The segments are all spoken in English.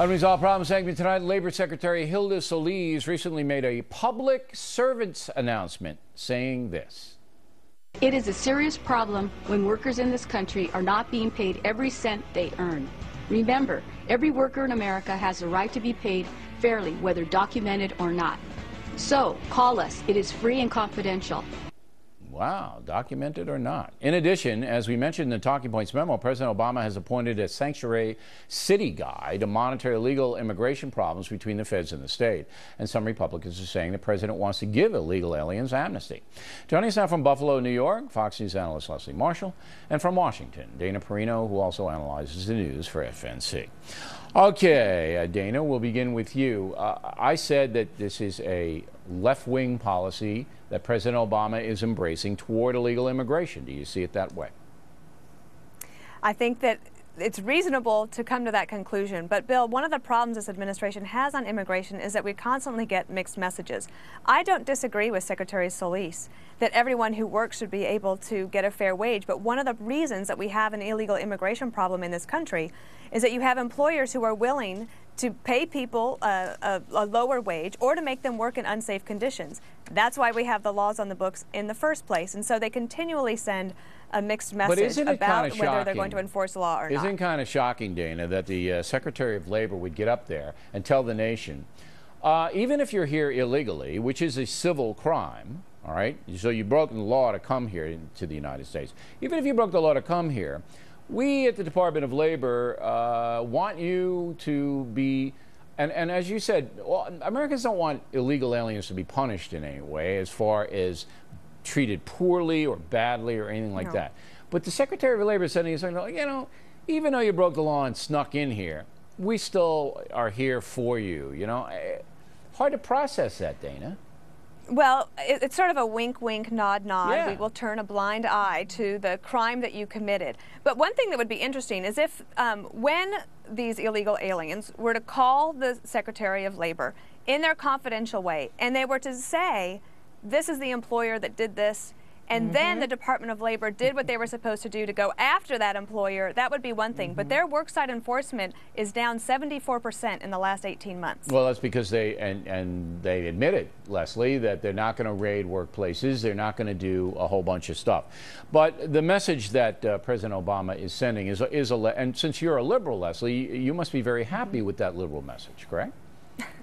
Unresolved Problems segment tonight. Labor Secretary Hilda Solis recently made a public servants announcement saying this. It is a serious problem when workers in this country are not being paid every cent they earn. Remember, every worker in America has the right to be paid fairly, whether documented or not. So, call us. It is free and confidential. Wow, documented or not. In addition, as we mentioned in the Talking Points memo, President Obama has appointed a sanctuary city guy to monitor illegal immigration problems between the feds and the state. And some Republicans are saying the president wants to give illegal aliens amnesty. Joining us now from Buffalo, New York, Fox News analyst Leslie Marshall, and from Washington, Dana Perino, who also analyzes the news for FNC. Okay, Dana, we'll begin with you. I said that this is a left-wing policy that President Obama is embracing toward illegal immigration. Do you see it that way? I think that it's reasonable to come to that conclusion. But, Bill, one of the problems this administration has on immigration is that we constantly get mixed messages. I don't disagree with Secretary Solis that everyone who works should be able to get a fair wage. But one of the reasons that we have an illegal immigration problem in this country is that you have employers who are willing to pay people a lower wage or to make them work in unsafe conditions. That's why we have the laws on the books in the first place. And so they continually send a mixed message about whether they're going to enforce the law or not. Isn't it kind of shocking, Dana, that the Secretary of Labor would get up there and tell the nation, even if you're here illegally, which is a civil crime, all right, so you've broken the law to come here to the United States, even if you broke the law to come here, we at the Department of Labor want you to be, and as you said, well, Americans don't want illegal aliens to be punished in any way as far as treated poorly or badly or anything like that. But the Secretary of Labor said, you know, even though you broke the law and snuck in here, we still are here for you, you know. Hard to process that, Dana. Well, it's sort of a wink, wink, nod, nod. Yeah. We will turn a blind eye to the crime that you committed. But one thing that would be interesting is if when these illegal aliens were to call the Secretary of Labor in their confidential way and they were to say, this is the employer that did this, and then the Department of Labor did what they were supposed to do to go after that employer, that would be one thing. But their worksite enforcement is down 74% in the last 18 months. Well, that's because they admitted, Leslie, that they're not going to raid workplaces. They're not going to do a whole bunch of stuff. But the message that President Obama is sending and since you're a liberal, Leslie, you must be very happy with that liberal message, correct?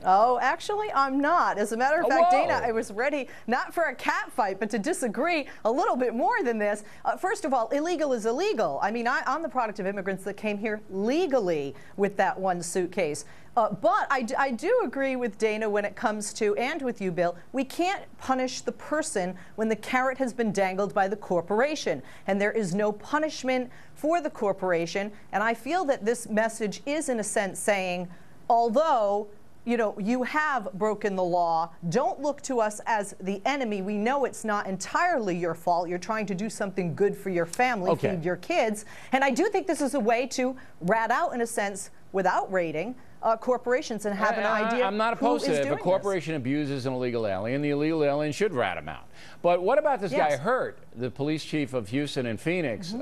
Oh, actually, I'm not. As a matter of fact, whoa. Dana, I was ready not for a cat fight, but to disagree a little bit more than this. First of all, illegal is illegal. I mean, I'm the product of immigrants that came here legally with that one suitcase. But I do agree with Dana when it comes to, and with you, Bill, we can't punish the person when the carrot has been dangled by the corporation. And there is no punishment for the corporation. And I feel that this message is, in a sense, saying, although you know, you have broken the law, don't look to us as the enemy. We know it's not entirely your fault. You're trying to do something good for your family, feed your kids. And I do think this is a way to rat out, in a sense, without raiding, corporations and have an idea. I'm not opposed to it. If a corporation abuses an illegal alien, the illegal alien should rat him out. But what about this guy Hurt, the police chief of Houston and Phoenix,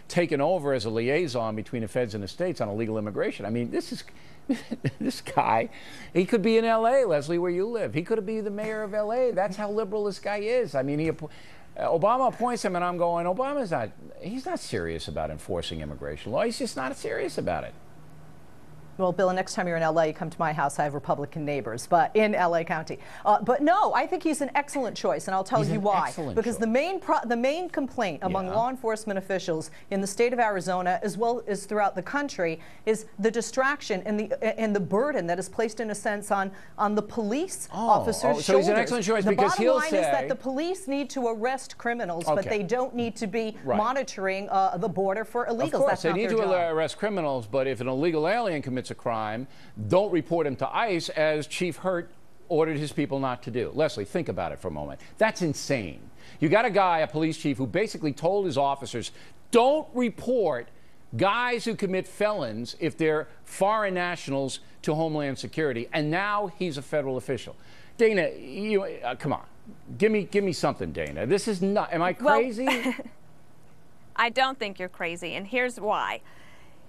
taken over as a liaison between the feds and the states on illegal immigration? I mean, this is... this guy, he could be in L.A., Leslie, where you live. He could be the mayor of L.A. That's how liberal this guy is. I mean, Obama appoints him, and I'm going, he's not serious about enforcing immigration law. He's just not serious about it. Well, Bill, next time you're in L.A., you come to my house. I have Republican neighbors, but in L.A. County. But no, I think he's an excellent choice, and I'll tell you why. Because the main complaint among law enforcement officials in the state of Arizona, as well as throughout the country, is the distraction and the burden that is placed, in a sense, on the police officers' shoulders. So he's an excellent choice because he'll say... The bottom line is that the police need to arrest criminals, but they don't need to be monitoring the border for illegals. Of course, they need to arrest criminals, but if an illegal alien commits a crime, don't report him to ICE, as Chief Hurt ordered his people not to do. Leslie, think about it for a moment. That's insane. You got a guy, a police chief, who basically told his officers, don't report guys who commit felons if they're foreign nationals to Homeland Security, and now he's a federal official. Dana, come on. Give me something, Dana. This is not, am I crazy? Well, I don't think you're crazy, and here's why.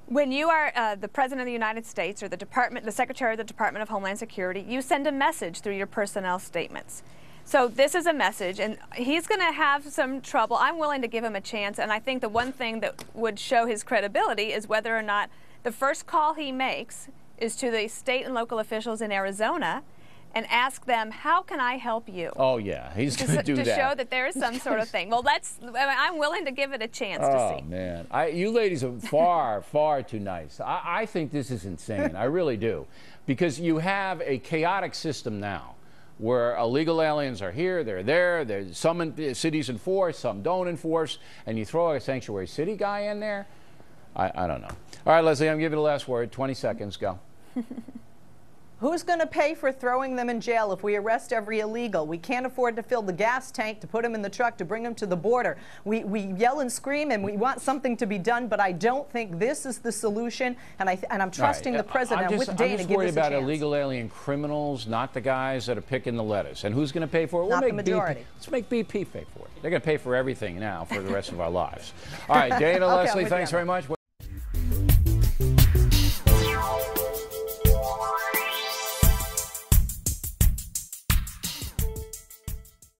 When you are the President of the United States or the Secretary of the Department of Homeland Security, you send a message through your personnel statements. So this is a message, and he's going to have some trouble. I'm willing to give him a chance, and I think the one thing that would show his credibility is whether or not the first call he makes is to the state and local officials in Arizona and ask them, how can I help you? Oh, yeah, he's going to do that. To show that there is some sort of thing. Well, I'm willing to give it a chance to see. Oh, man. You ladies are far, far too nice. I think this is insane. I really do. Because you have a chaotic system now where illegal aliens are here, they're there, there's some cities enforce, some don't enforce, and you throw a sanctuary city guy in there? I don't know. All right, Leslie, I'm giving you the last word. 20 seconds, go. Who's going to pay for throwing them in jail if we arrest every illegal? We can't afford to fill the gas tank to put them in the truck to bring them to the border. We yell and scream and we want something to be done, but I don't think this is the solution, and I'm trusting the president with Dana to give us a chance. I'm just worried about illegal alien criminals, not the guys that are picking the lettuce. And who's going to pay for it? Not the majority. Let's make BP pay for it. They're going to pay for everything now for the rest of our lives. All right, Dana, Leslie, thanks very much.